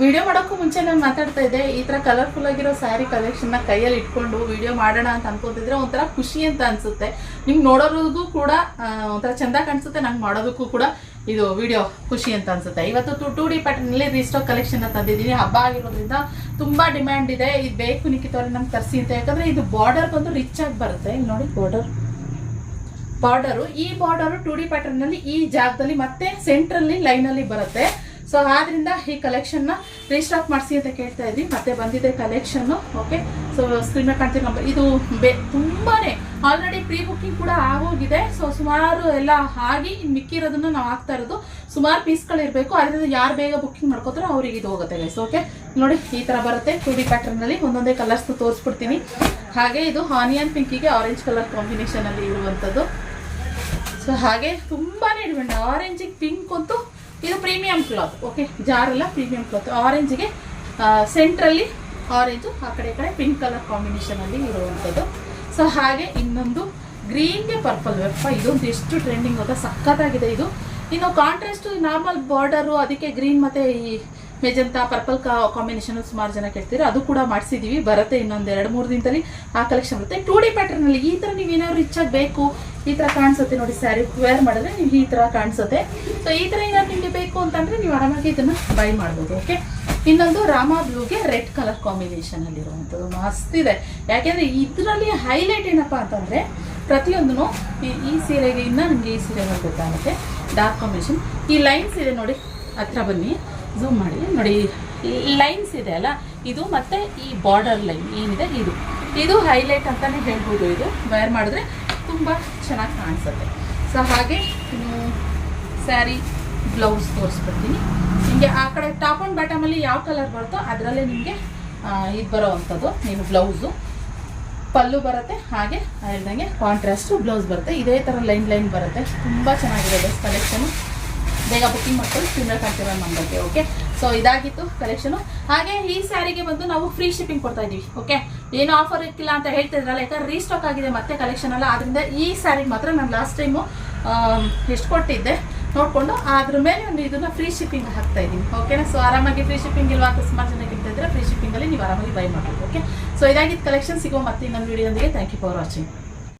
Video ಮಾಡೋಕ್ಕೂ ಮುಂಚೆ ನಾನು ಮಾತಾಡ್ತಾ ಇದ್ದೆ, ಈ ಥರ ಕಲರ್ಫುಲ್ ಆಗಿರೋ ಸ್ಯಾರಿ ಕಲೆಕ್ಷನ್ನ ಕೈಯಲ್ಲಿ ಇಟ್ಕೊಂಡು ವಿಡಿಯೋ ಮಾಡೋಣ ಅಂತ ಅನ್ಕೋತಿದ್ರೆ ಒಂಥರ ಖುಷಿ ಅಂತ ಅನ್ಸುತ್ತೆ. ನಿಮ್ಗೆ ನೋಡೋರಿಗೂ ಕೂಡ ಒಂಥರ ಚೆಂದ ಕಾಣಿಸುತ್ತೆ, ನಂಗೆ ಮಾಡೋದಕ್ಕೂ ಕೂಡ ಇದು ವಿಡಿಯೋ ಖುಷಿ ಅಂತ ಅನ್ಸುತ್ತೆ. ಇವತ್ತು 2D ಪ್ಯಾಟರ್ನಲ್ಲಿ ರೀಸ್ಟಾಕ್ ಕಲೆಕ್ಷನ್ ತಂದಿದ್ದೀನಿ. ಹಬ್ಬ ಆಗಿರೋದ್ರಿಂದ ತುಂಬಾ ಡಿಮ್ಯಾಂಡ್ ಇದೆ. ಇದು ಬೇಕು ನಿಖಿತವ್ರೆ ನಮ್ಗೆ ತರಿಸಿ ಅಂತ. ಯಾಕಂದ್ರೆ ಇದು ಬಾರ್ಡರ್ ಬಂದು ರಿಚ್ ಆಗಿ ಬರುತ್ತೆ. ಇಲ್ಲಿ ನೋಡಿ ಬಾರ್ಡರು, ಈ ಬಾರ್ಡರು 2D ಪ್ಯಾಟರ್ನಲ್ಲಿ ಈ ಜಾಗದಲ್ಲಿ ಮತ್ತೆ ಸೆಂಟ್ರಲ್ಲಿ ಲೈನಲ್ಲಿ ಬರುತ್ತೆ. ಸೊ ಆದ್ರಿಂದ ಈ ಕಲೆಕ್ಷನ್ ನ ರೀಸ್ಟಾಕ್ ಮಾಡಿಸಿ ಅಂತ ಕೇಳ್ತಾ ಇದ್ವಿ. ಮತ್ತೆ ಬಂದಿದೆ ಕಲೆಕ್ಷನ್. ಓಕೆ, ಸೊ ಸ್ಕ್ರೀನ್ ಮೇಲೆ ಕಾಣ್ತಿರೋ ನಂಬರ್. ಇದು ತುಂಬಾನೇ ಆಲ್ರೆಡಿ ಪ್ರೀ ಬುಕ್ಕಿಂಗ್ ಕೂಡ ಆಗೋಗಿದೆ. ಸೊ ಸುಮಾರು ಎಲ್ಲ ಆಗಿ ಮಿಕ್ಕಿರೋದನ್ನ ನಾವು ಹಾಕ್ತಾ ಇರೋದು. ಸುಮಾರು ಪೀಸ್ಗಳು ಇರಬೇಕು. ಅದರಿಂದ ಯಾರು ಬೇಗ ಬುಕ್ಕಿಂಗ್ ಮಾಡ್ಕೋತಾರೋ ಅವ್ರಿಗೆ ಇದು ಹೋಗುತ್ತೆ ಗೈಸ್. ಓಕೆ, ನೋಡಿ ಈ ತರ ಬರುತ್ತೆ 2D ಪ್ಯಾಟರ್ನ್ ನಲ್ಲಿ. ಒಂದೊಂದೇ ಕಲರ್ಸ್ ತೋರಿಸ್ಬಿಡ್ತೀನಿ. ಹಾಗೆ ಇದು ಆನಿಯನ್ ಪಿಂಕಿಗೆ ಆರೆಂಜ್ ಕಲರ್ ಕಾಂಬಿನೇಷನ್ ಅಲ್ಲಿ ಇರುವಂತದ್ದು. ಸೊ ಹಾಗೆ ತುಂಬಾನೇ ಡಿಮ್ಯಾಂಡ್. ಆರೆಂಜಿಗೆ ಪಿಂಕ್ ಅಂತೂ ಇದು ಪ್ರೀಮಿಯಂ ಕ್ಲಾತ್. ಓಕೆ, ಜಾರೆಲ್ಲ ಪ್ರೀಮಿಯಂ ಕ್ಲಾತ್. ಆರೆಂಜ್ಗೆ ಸೆಂಟ್ರಲ್ಲಿ ಆರೆಂಜು, ಆ ಕಡೆ ಈ ಕಡೆ ಪಿಂಕ್ ಕಲರ್ ಕಾಂಬಿನೇಷನ್ ಅಲ್ಲಿ ಇರುವಂಥದ್ದು. ಸೊ ಹಾಗೆ ಇನ್ನೊಂದು ಗ್ರೀನ್ಗೆ ಪರ್ಪಲ್ ವೆಪ್ಪ, ಇದೊಂದು ಎಷ್ಟು ಟ್ರೆಂಡಿಂಗ್ ಗೊತ್ತಾ, ಸಖತ್ತಾಗಿದೆ ಇದು. ಇನ್ನು ಕಾಂಟ್ರಾಸ್ಟ್ ನಾರ್ಮಲ್ ಬಾರ್ಡರು, ಅದಕ್ಕೆ ಗ್ರೀನ್ ಮತ್ತೆ ಈ ಮೆಜಂತಾ ಪರ್ಪಲ್ ಕಾಂಬಿನೇಷನ್ ಸುಮಾರು ಜನ ಕೇಳ್ತೀರಾ, ಅದು ಕೂಡ ಮಾಡಿಸಿದೀವಿ. ಬರುತ್ತೆ ಇನ್ನೊಂದು 2-3 ದಿನದಲ್ಲಿ ಆ ಕಲೆಕ್ಷನ್ ಬರುತ್ತೆ. 2D ಪ್ಯಾಟರ್ನ್ ಅಲ್ಲಿ ಈ ತರ ನೀವೇನಾದ್ರು ರಿಚ್ ಆಗಿ ಬೇಕು, ಈ ತರ ಕಾಣಿಸುತ್ತೆ ನೋಡಿ. ಸ್ಯಾರಿ ವೇರ್ ಮಾಡಿದ್ರೆ ನೀವು ಈ ತರ ಕಾಣಿಸುತ್ತೆ. ಸೊ ಈ ತರ ಏನಾದ್ರು ನಿಮಗೆ ಬೇಕು ಅಂತಂದ್ರೆ ನೀವು ಆರಾಮಾಗಿ ಇದನ್ನ ಬೈ ಮಾಡ್ಬೋದು. ಓಕೆ, ಇನ್ನೊಂದು ರಾಮಾ ಬ್ಲೂಗೆ ರೆಡ್ ಕಲರ್ ಕಾಂಬಿನೇಷನ್ ಅಲ್ಲಿ ಇರುವಂಥದ್ದು ಮಸ್ತ್ ಇದೆ. ಯಾಕೆಂದ್ರೆ ಇದರಲ್ಲಿ ಹೈಲೈಟ್ ಏನಪ್ಪಾ ಅಂತಂದ್ರೆ ಪ್ರತಿಯೊಂದೂ ಈ ಸೀರೆಗೆ ಇನ್ನ ನಿಮ್ಗೆ ಈ ಸೀರೆ ಗೊತ್ತಾಗುತ್ತೆ. ಡಾರ್ಕ್ ಕಾಂಬಿನೇಷನ್, ಈ ಲೈನ್ಸ್ ಇದೆ ನೋಡಿ, ಹತ್ರ ಬನ್ನಿ ಝೂಮ್ ಮಾಡಿ ನೋಡಿ. ಲೈನ್ಸ್ ಇದೆ ಅಲ್ಲ, ಇದು ಮತ್ತೆ ಈ ಬಾರ್ಡರ್ ಲೈನ್ ಏನಿದೆ ಇದು ಹೈಲೈಟ್ ಅಂತಾನೆ ಹೇಳ್ಬೋದು. ಇದು ವೇರ್ ಮಾಡಿದ್ರೆ ತುಂಬಾ ಚೆನ್ನಾಗಿ ಕಾಣಿಸುತ್ತೆ. ಸೊ ಹಾಗೆ ಇನ್ನು ಸ್ಯಾರಿ ಬ್ಲೌಸ್ ತೋರಿಸ್ಬಿಡ್ತೀನಿ ನಿಮಗೆ. ಆ ಕಡೆ ಟಾಪ್ ಅಂಡ್ ಬಾಟಮ್ ಅಲ್ಲಿ ಯಾವ ಕಲರ್ ಬರುತ್ತೋ ಅದರಲ್ಲೇ ನಿಮಗೆ ಇದು ಬರೋ ಅಂಥದ್ದು. ನೀವು ಬ್ಲೌಸು ಪಲ್ಲು ಬರುತ್ತೆ, ಹಾಗೆ ಹೇಳ್ದಂಗೆ ಕಾಂಟ್ರಾಸ್ಟ್ ಬ್ಲೌಸ್ ಬರುತ್ತೆ. ಇದೇ ಥರ ಲೈನ್ ಬರುತ್ತೆ. ತುಂಬ ಚೆನ್ನಾಗಿದೆ ಕಲೆಕ್ಷನು. ಬೇಗ ಬುಕ್ಕಿಂಗ್ ಮಾಡ್ಕೊಂಡು ಸ್ಕ್ರೀನ್ ಕಾಣ್ತಿರೋ ನಂಬರ್ಗೆ. ಓಕೆ, ಸೊ ಇದಾಗಿತ್ತು ಕಲೆಕ್ಷನು. ಹಾಗೆ ಈ ಸ್ಯಾರಿಗೆ ಬಂದು ನಾವು ಫ್ರೀ ಶಿಪ್ಪಿಂಗ್ ಕೊಡ್ತಾ ಇದೀವಿ. ಓಕೆ, ಏನು ಆಫರ್ ಇರ್ತಿಲ್ಲ ಅಂತ ಹೇಳ್ತಿದ್ರಲ್ಲ, ಯಾಕಂದ್ರೆ ರೀಸ್ಟಾಕ್ ಆಗಿದೆ ಮತ್ತೆ ಕಲೆಕ್ಷನ್ ಅಲ್ಲ. ಅದರಿಂದ ಈ ಸ್ಯಾರಿಗೆ ಮಾತ್ರ ನಾನು ಲಾಸ್ಟ್ ಟೈಮು ಎಷ್ಟು ಕೊಟ್ಟಿದ್ದೆ ನೋಡಿಕೊಂಡು ಅದ್ರ ಮೇಲೆ ಒಂದು ಇದನ್ನ ಫ್ರೀ ಶಿಪ್ಪಿಂಗ್ ಹಾಕ್ತಾ ಇದ್ದೀನಿ. ಓಕೆನಾ, ಸೊ ಆರಾಮಾಗಿ ಫ್ರೀ ಶಿಪ್ಪಿಂಗ್ ಇಲ್ವಾ ಅಂತ ಸುಮಾರು ಜನ ಕೇಳ್ತಿದ್ರೆ ಫ್ರೀ ಶಿಪ್ಪಿಂಗಲ್ಲಿ ನೀವು ಆರಾಮಾಗಿ ಬೈ ಮಾಡಬೇಕು. ಓಕೆ, ಸೊ ಇದಾಗಿತ್ತು ಕಲೆಕ್ಷನ್. ಸಿಗೋ ಮತ್ತೆ ಇನ್ನೊಂದು ವಿಡಿಯೋದೊಂದಿಗೆ. Thank you for watching.